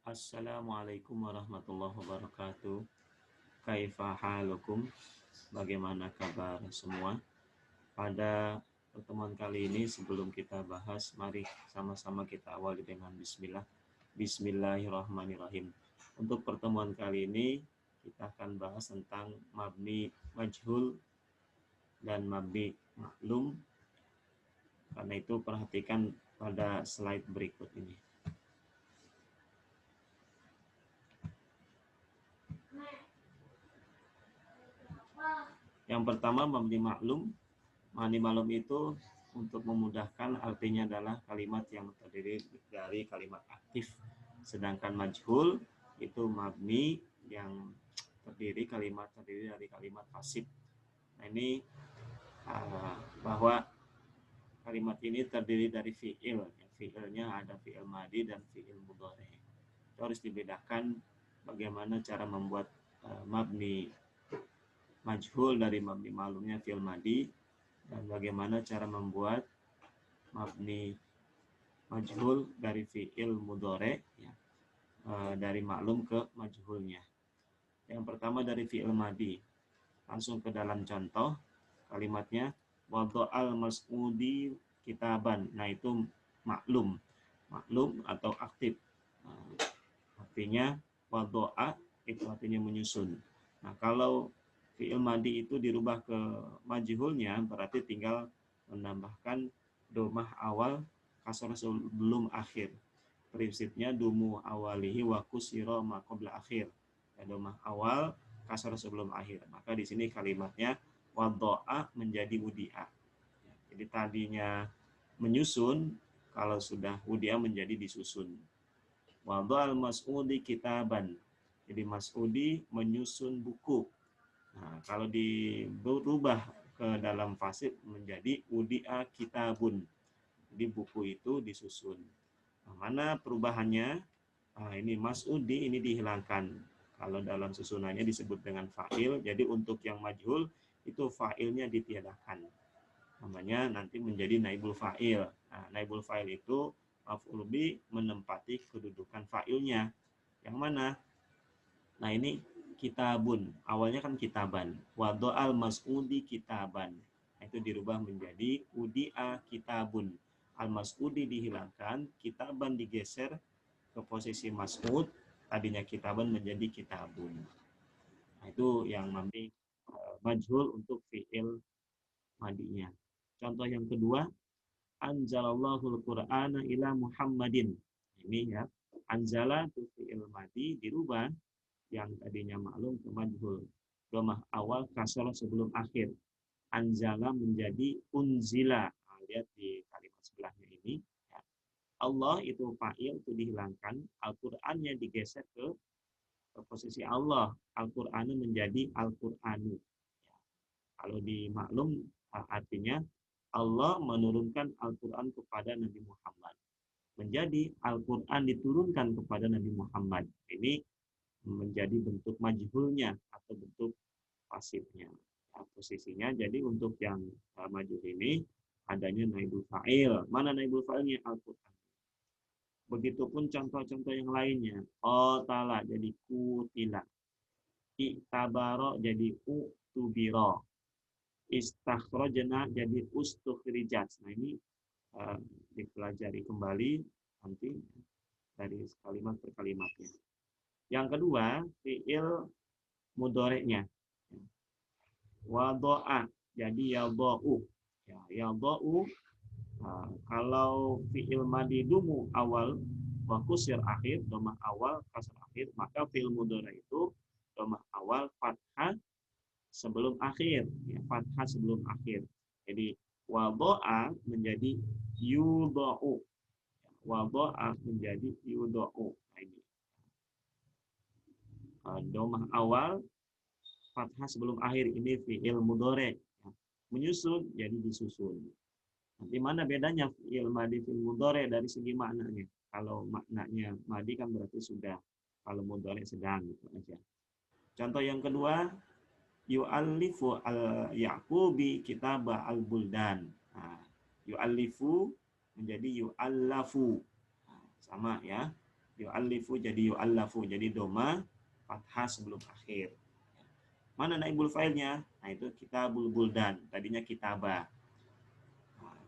Assalamualaikum warahmatullahi wabarakatuh. Kaifa halukum? Bagaimana kabar semua? Pada pertemuan kali ini sebelum kita bahas, mari sama-sama kita awali dengan bismillah. Bismillahirrahmanirrahim. Untuk pertemuan kali ini kita akan bahas tentang mabni majhul dan mabni maklum. Karena itu perhatikan pada slide berikut ini. Yang pertama mabni maklum. Mabni maklum itu untuk memudahkan artinya adalah kalimat yang terdiri dari kalimat aktif. Sedangkan majhul itu mabni yang terdiri dari kalimat pasif. Nah ini bahwa kalimat ini terdiri dari fi'il. Fi'ilnya ada fi'il madi dan fi'il mudhari. Itu harus dibedakan bagaimana cara membuat mabni majhul dari mabni maklumnya fi'il madi dan bagaimana cara membuat mabni majhul dari fi'il mudhari ya, dari maklum ke majhulnya. Yang pertama dari fi'il madi. Langsung ke dalam contoh kalimatnya wada'al mas'udi kitaban. Nah itu maklum atau aktif. Artinya wada'a itu artinya menyusun. Nah kalau fi'il madi itu dirubah ke majhulnya berarti tinggal menambahkan domah awal kasrah sebelum akhir. Prinsipnya dumu awalihi wa kusira ma qabla akhir. Ya, domah awal kasrah sebelum akhir. Maka di sini kalimatnya wada'a menjadi wudi'a. Ya, jadi tadinya menyusun, kalau sudah wudi'a menjadi disusun. Wada'al mas'udi kitaban. Jadi mas'udi menyusun buku. Nah, kalau dirubah ke dalam fasih menjadi wudi'a kitabun. Jadi buku itu disusun. Nah, mana perubahannya? Nah, ini mas'udi ini dihilangkan. Kalau dalam susunannya disebut dengan fa'il, jadi untuk yang majhul itu fa'ilnya ditiadakan. Namanya nanti menjadi naibul fa'il. Nah, naibul fa'il itu maf'ul bi menempati kedudukan fa'ilnya. Yang mana? Nah, ini kitabun. Awalnya kan kitaban. Wado'al mas'udi kitaban. Nah, itu dirubah menjadi udi'a kitabun. Al-mas'udi dihilangkan, kitaban digeser ke posisi mas'ud, tadinya kitaban menjadi kitabun. Nah, itu yang mabni majhul untuk fi'il madinya. Contoh yang kedua, anzalallahul qur'ana ila Muhammadin. Ini ya, anzala itu fi'il madi dirubah yang tadinya maklum ke majhul. Domah awal kasrah sebelum akhir. Anzala menjadi unzila. Nah, lihat di kalimat sebelahnya ini. Ya. Allah itu fa'il itu dihilangkan. Al-Qur'annya digeser ke posisi Allah. Al-Qur'anu menjadi Al-Qur'anu. Ya. Kalau di maklum artinya Allah menurunkan Al-Quran kepada Nabi Muhammad. Menjadi Al-Quran diturunkan kepada Nabi Muhammad. Ini menjadi bentuk majhulnya atau bentuk pasifnya. Nah, posisinya jadi untuk yang majhul ini adanya naibul fa'il. Mana naibul fa'ilnya? Al-Quran. Begitupun contoh-contoh yang lainnya. Qatala jadi kutila. Iktabaro jadi utubiro. Istakhrajna jadi ustukhrijat. Nah ini dipelajari kembali nanti dari kalimat per kalimatnya. Yang kedua, fi'il mudhari'nya. Wado'a jadi yadha'u. Ya, yadha'u kalau fi'il madi dumu awal wa kusir akhir, domah awal kasar akhir, maka fi'il mudhari' itu domah awal fathah sebelum akhir, ya, fathah sebelum akhir. Jadi wado'a menjadi yudha'u. Wado'a menjadi yudha'u. Nah, ini. Domah awal fathah sebelum akhir ini fi'il mudhari'. Ya. Menyusun jadi disusun. Nanti mana bedanya fi'il madi fi'il mudhari' dari segi maknanya? Kalau maknanya madi kan berarti sudah, kalau mudhari' sedang gitu aja. Contoh yang kedua, yu'allifu al-Yaqubi kitaba al-Buldan. Yu'allifu menjadi yu'allafu. Sama ya. yu'allifu jadi yu'allafu, jadi doma fathah sebelum akhir. Mana naibul fa'ilnya? Nah, itu kitabul buldan, tadinya kitabah. Nah,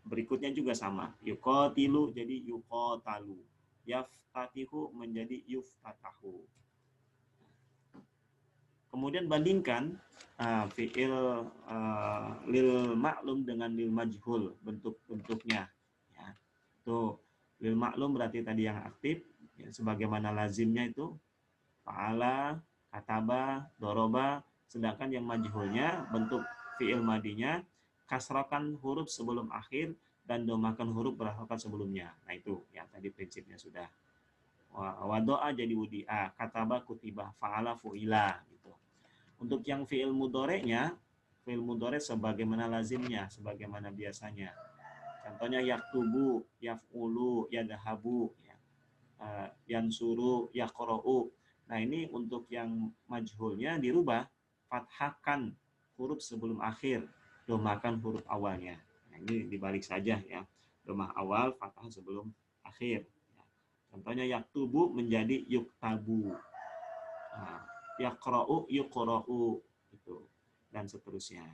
berikutnya juga sama, yuqatilu jadi yuqatalu, yaftatihu menjadi yuftatahu. Kemudian bandingkan fi'il lil maklum dengan lil majhul, bentuk-bentuknya. Ya. Tuh, lil maklum berarti tadi yang aktif, ya, sebagaimana lazimnya itu fa'ala, kataba, doroba, sedangkan yang majhulnya bentuk fi'il madinya kasrakan huruf sebelum akhir dan domakan huruf berharokat sebelumnya. Nah itu yang tadi prinsipnya sudah. Wadoa jadi wudi'a, kataba kutiba, fa'ala fu'ila gitu. Untuk yang fi'il mudhoreknya, fi'il mudhorek sebagaimana lazimnya, sebagaimana biasanya. Contohnya yaktubu, yaf'ulu, yadhabu, ya. Yansuru, yaqra'u. Nah, ini untuk yang majhulnya dirubah, fathahkan huruf sebelum akhir, domakan huruf awalnya. Nah, ini dibalik saja ya. Domah awal, fathah sebelum akhir. Contohnya yaktubu menjadi yuktabu. Nah, yaqra'u yuqra'u itu dan seterusnya.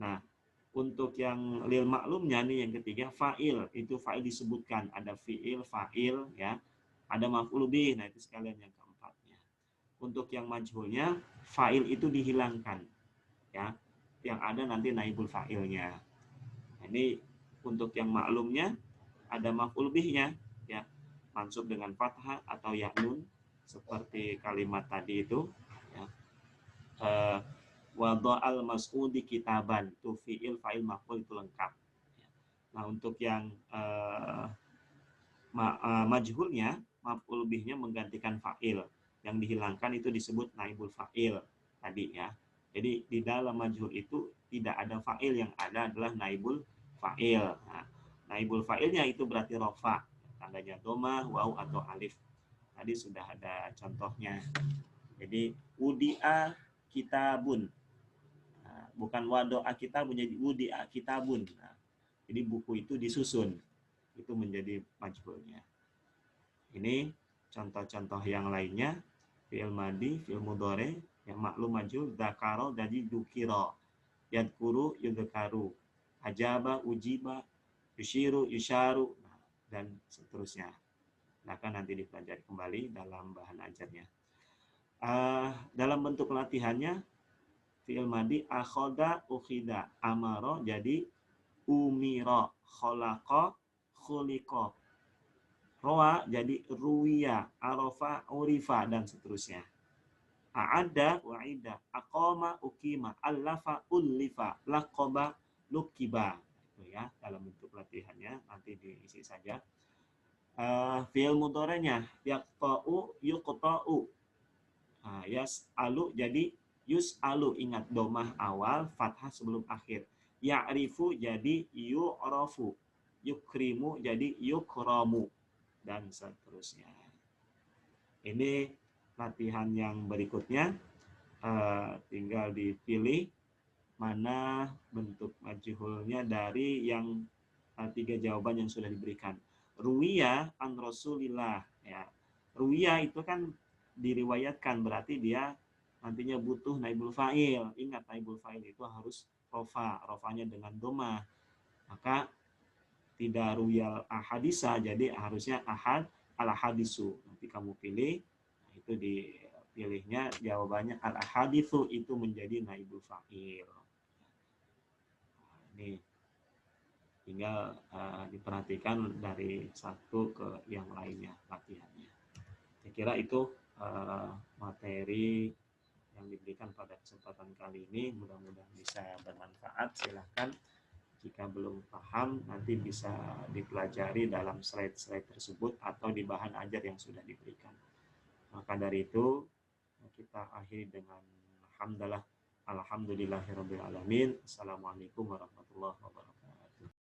Nah, untuk yang lil maklumnya nih yang ketiga fa'il, itu fa'il disebutkan, ada fi'il, fa'il ya. Ada maf'ul bih, nah itu sekalian yang keempatnya. Untuk yang majhulnya fa'il itu dihilangkan ya. Yang ada nanti naibul fa'ilnya. Nah, ini untuk yang maklumnya ada maf'ul bihnya ya. Mansub dengan fathah atau ya nun seperti kalimat tadi itu ya. Wada'al mas'udi kitaban, tu fi'il fa'il maf'ul itu lengkap. Nah, untuk yang majhulnya maf'ul bihnya menggantikan fa'il, yang dihilangkan itu disebut naibul fa'il tadi ya. Jadi di dalam majhul itu tidak ada fa'il, yang ada adalah naibul fa'il. Nah, naibul fa'ilnya itu berarti rofa, tandanya doma, waw atau alif. Tadi sudah ada contohnya. Jadi wudi'a kitabun, nah, bukan wado'a kitabun, jadi wudi'a kitabun. Nah, jadi buku itu disusun, itu menjadi majhulnya. Ini contoh-contoh yang lainnya, fi'il madi, fi'il mudhari, yang maklum majhul, dzakaro jadi dzukira, yadkuru yudhkaru, ajaba ujiba, yushiru yusharu, dan seterusnya. Akan nanti dipelajari kembali dalam bahan ajarnya. Dalam bentuk latihannya, fi'il madi akhoda ukhida, amaro jadi umiro, kholaqa khuliqa, roa jadi ruwiya, arofa urifa, dan seterusnya. A'adda wa'ida, aqama ukima, allafa ullifa, laqaba lukiba. Itu ya, dalam bentuk latihannya nanti diisi saja. Fi'il mudhari'nya yaqta'u yuqta'u, yas'alu jadi yus'alu, ingat domah awal fathah sebelum akhir. Ya'rifu jadi yu'rafu, yukrimu jadi yukramu, dan seterusnya. Ini latihan yang berikutnya, tinggal dipilih mana bentuk majhulnya dari yang 3 jawaban yang sudah diberikan. Ruwiya an Rasulillah ya. Ruwiya itu kan diriwayatkan, berarti dia nantinya butuh naibul fa'il. Ingat, naibul fa'il itu harus rofa, rofanya dengan doma. Maka tidak ruyal ahadisa, jadi harusnya ahad al hadisu. Nanti kamu pilih, nah itu dipilihnya jawabannya al ahadisu, itu menjadi naibul fa'il. Nah, ini tinggal diperhatikan dari satu ke yang lainnya latihannya. Saya kira itu materi yang diberikan pada kesempatan kali ini, mudah-mudahan bisa bermanfaat. Silahkan jika belum paham nanti bisa dipelajari dalam slide-slide tersebut atau di bahan ajar yang sudah diberikan. Maka dari itu kita akhiri dengan alhamdulillahirabbil alamin. Assalamualaikum warahmatullahi wabarakatuh.